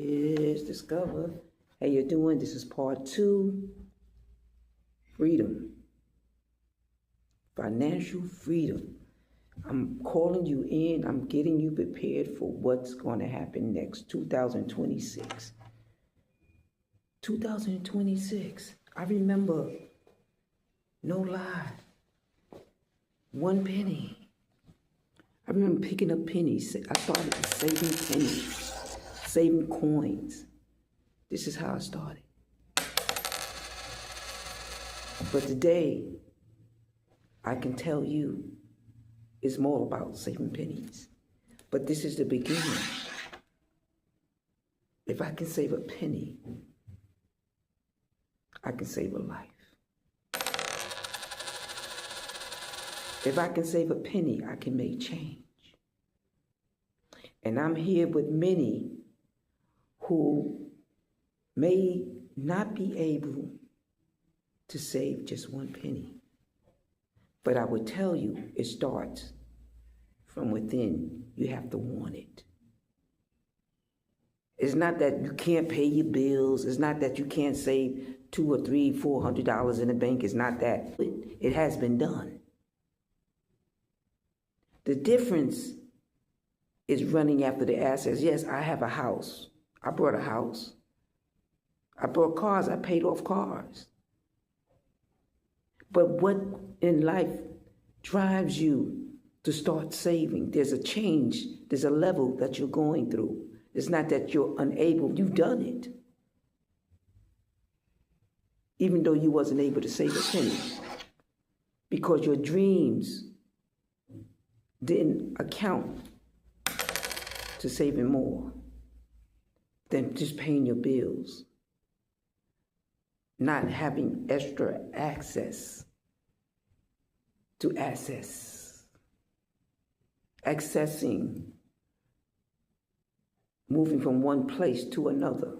is Discover. How you doing? This is part 2. Freedom. Financial freedom. I'm calling you in. I'm getting you prepared for what's going to happen next. 2026. 2026. I remember, no lie, 1 penny. I remember picking up pennies. I started saving pennies, saving coins. This is how I started. But today, I can tell you, it's more about saving pennies. But this is the beginning. If I can save a penny, I can save a life. If I can save a penny, I can make change. And I'm here with many who may not be able to save just 1 penny. But I would tell you, it starts from within. You have to want it. It's not that you can't pay your bills. It's not that you can't save $200 or $300, $400 in the bank. It's not that. It has been done. The difference is running after the assets. Yes, I have a house. I bought a house. I bought cars. I paid off cars. But what in life drives you to start saving? There's a change. There's a level that you're going through. It's not that you're unable. You've done it. Even though you wasn't able to save a penny. Because your dreams didn't account to saving more than just paying your bills. Not having extra access to assets. Accessing, moving from one place to another.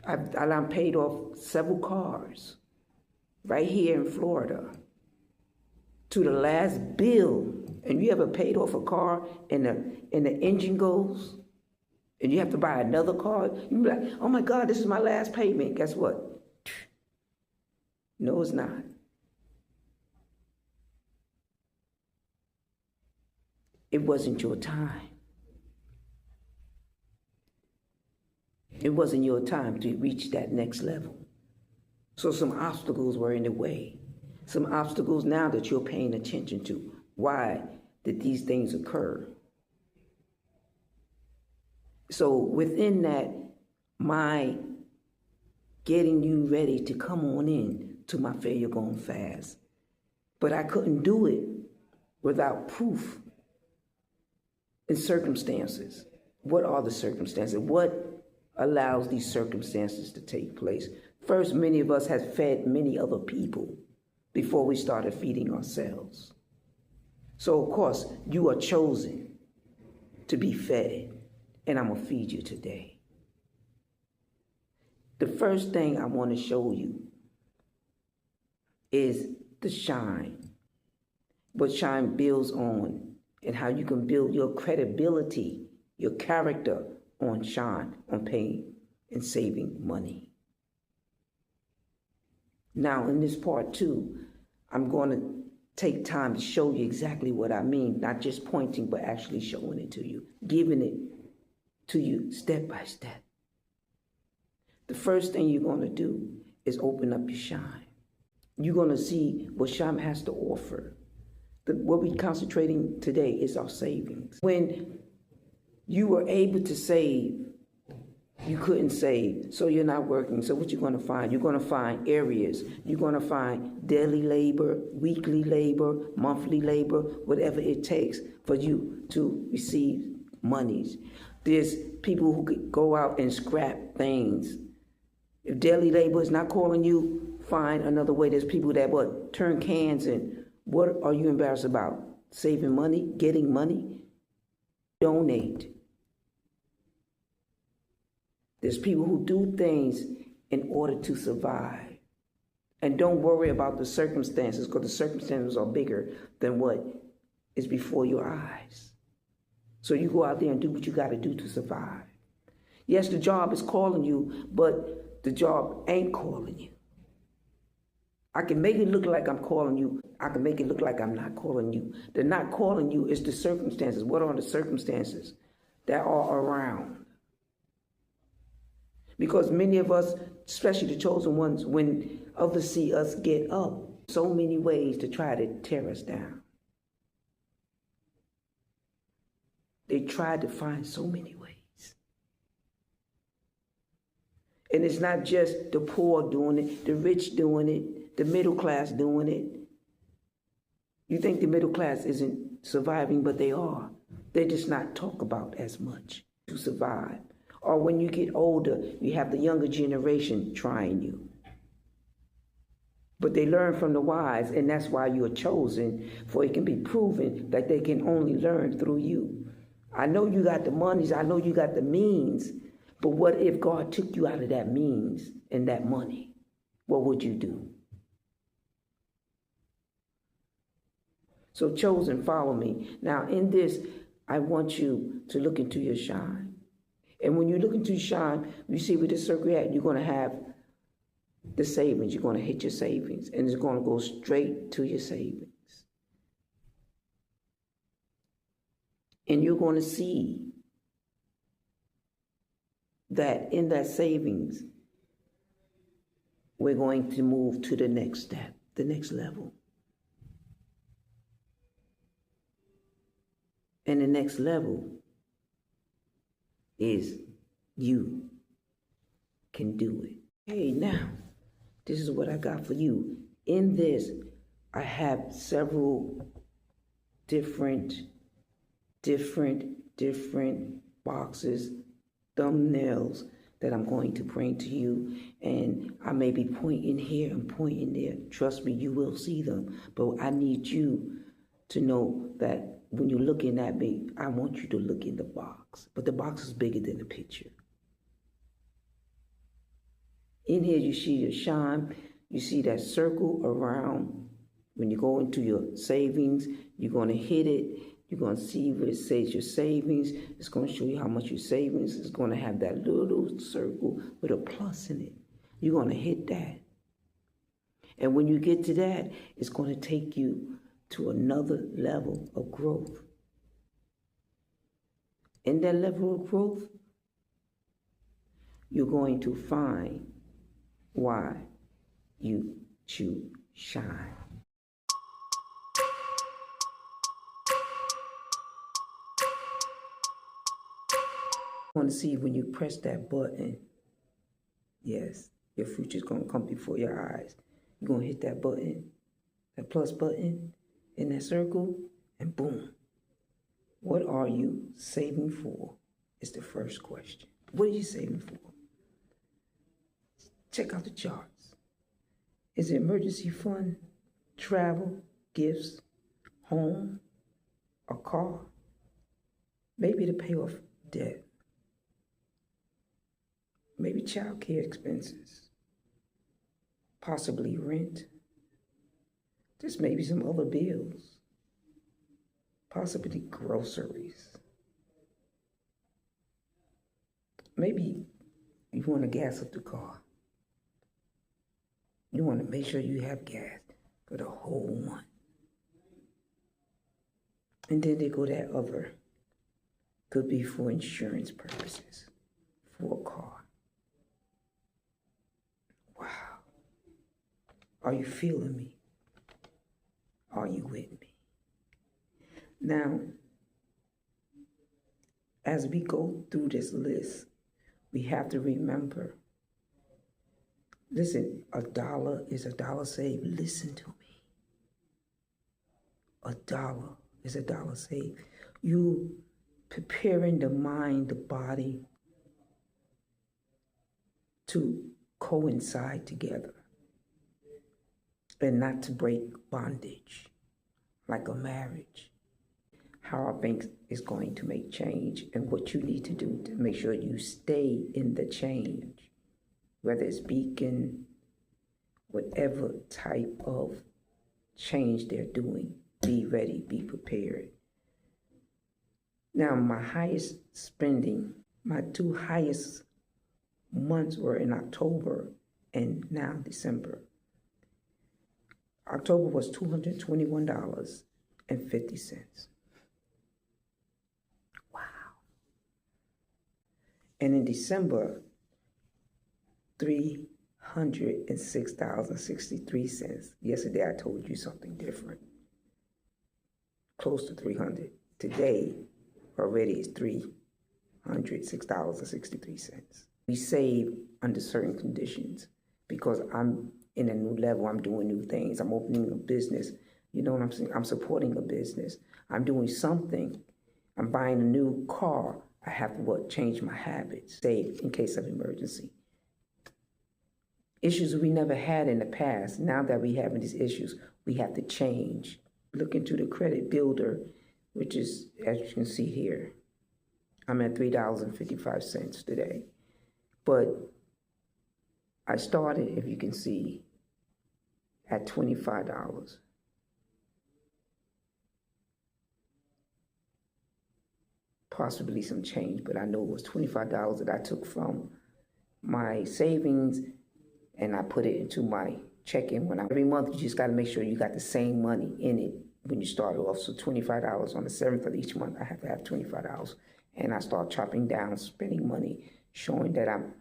I'm paid off several cars right here in Florida to the last bill. And you ever paid off a car and the engine goes and you have to buy another car? You be like, oh my God, this is my last payment. Guess what? No, it's not. It wasn't your time. It wasn't your time to reach that next level. So some obstacles were in the way. Some obstacles now that you're paying attention to. Why did these things occur? So within that, my getting you ready to come on in to my failure gone fast. But I couldn't do it without proof and circumstances. What are the circumstances? What allows these circumstances to take place? First, many of us have fed many other people before we started feeding ourselves. So, of course, you are chosen to be fed, and I'm going to feed you today. The first thing I want to show you is the shine. What shine builds on, and how you can build your credibility, your character on shine, on paying and saving money. Now, in this part 2, I'm going to take time to show you exactly what I mean, not just pointing, but actually showing it to you, giving it to you step by step. The first thing you're going to do is open up your shine. You're going to see what shine has to offer. What we're concentrating today is our savings. When you were able to save, you couldn't save, so you're not working. So what you're going to find? You're going to find areas. You're going to find daily labor, weekly labor, monthly labor, whatever it takes for you to receive monies. There's people who could go out and scrap things. If daily labor is not calling you, find another way. There's people that turn cans in. What are you embarrassed about? Saving money? Getting money? Donate. There's people who do things in order to survive. And don't worry about the circumstances, because the circumstances are bigger than what is before your eyes. So you go out there and do what you got to do to survive. Yes, the job is calling you, but the job ain't calling you. I can make it look like I'm calling you. I can make it look like I'm not calling you. The not calling you is the circumstances. What are the circumstances that are around? Because many of us, especially the chosen ones, when others see us get up, so many ways to try to tear us down. They tried to find so many ways. And it's not just the poor doing it, the rich doing it, the middle class doing it. You think the middle class isn't surviving, but they are. They're just not talked about as much to survive. Or when you get older, you have the younger generation trying you. But they learn from the wise, and that's why you are chosen, for it can be proven that they can only learn through you. I know you got the monies, I know you got the means, but what if God took you out of that means and that money? What would you do? So chosen, follow me. Now in this, I want you to look into your shine. And when you look into your shine, you see where the circle at, you're going to have the savings. You're going to hit your savings, and it's going to go straight to your savings. And you're going to see that in that savings, we're going to move to the next step, the next level. And the next level is you can do it. Hey, now, this is what I got for you. In this, I have several different boxes, thumbnails that I'm going to bring to you. And I may be pointing here and pointing there. Trust me, you will see them. But I need you to know that when you're looking at me, I want you to look in the box. But the box is bigger than the picture. In here, you see your shine. You see that circle around. When you go into your savings, you're going to hit it. You're going to see where it says your savings. It's going to show you how much your savings. It's going to have that little circle with a plus in it. You're going to hit that. And when you get to that, it's going to take you to another level of growth. In that level of growth, you're going to find why you choose shine. I want to see when you press that button, yes, your future's going to come before your eyes. You're going to hit that button, that plus button in that circle, and boom. What are you saving for is the first question. What are you saving for? Check out the charts. Is it emergency fund, travel, gifts, home, a car? Maybe to pay off debt. Maybe child care expenses. Possibly rent. Just maybe some other bills. Possibly groceries. Maybe you want to gas up the car. You want to make sure you have gas for the whole month. And then they go that other. Could be for insurance purposes, for a car. Wow. Are you feeling me? Are you with me? Now, as we go through this list, we have to remember, listen, $1 is $1 saved. Listen to me. $1 is $1 saved. You preparing the mind, the body to coincide together and not to break bondage like a marriage. How our bank is going to make change and what you need to do to make sure you stay in the change, whether it's Beacon, whatever type of change they're doing, be ready, be prepared. Now, my highest spending, my two highest months were in October and now December. October was $221.50. Wow. And in December, $306.63. Yesterday I told you something different. Close to 300. Today already is $306.63. We save under certain conditions because I'm in a new level. I'm doing new things. I'm opening a business. You know what I'm saying? I'm supporting a business. I'm doing something. I'm buying a new car. I have to change my habits, save in case of emergency. Issues we never had in the past. Now that we having these issues, we have to change. Look into the credit builder, which is, as you can see here, I'm at $3.55 today. But I started, if you can see, at $25. Possibly some change, but I know it was $25 that I took from my savings and I put it into my check-in. Every month, you just got to make sure you got the same money in it when you start off. So $25 on the 7th of each month, I have to have $25. And I start chopping down, spending money, showing that I'm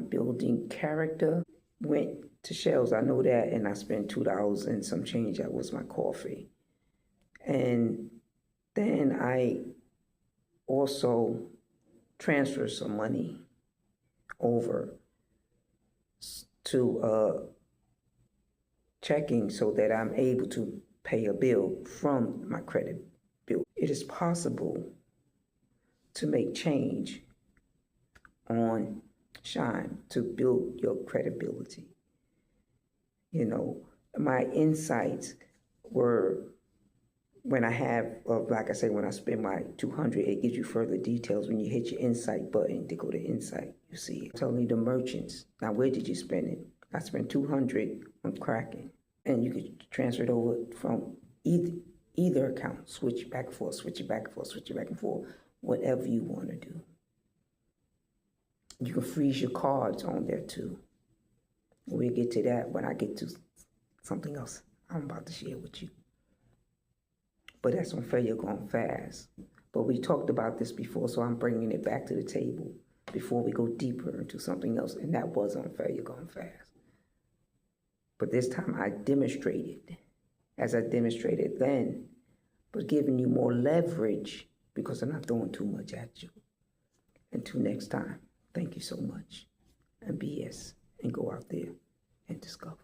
building character. Went to Shells, I know that, and I spent $2 and some change. That was my coffee. And then I also transferred some money over to checking so that I'm able to pay a bill from my credit bill. It is possible to make change on Shine to build your credibility. You know, my insights were when I have, like I say, when I spend my $200, it gives you further details. When you hit your insight button to go to insight, you see it. Telling you the merchants. Now, where did you spend it? I spent $200 on Kraken, and you could transfer it over from either account. Switch it back and forth, switch it back and forth, switch it back and forth, whatever you want to do. You can freeze your cards on there too. We'll get to that when I get to something else I'm about to share with you. But that's on Failure Gone Fast. But we talked about this before, so I'm bringing it back to the table before we go deeper into something else, and that was on Failure Gone Fast. But this time I demonstrated, as I demonstrated then, but giving you more leverage because I'm not throwing too much at you. Until next time, thank you so much. And BS, and go out there and discover.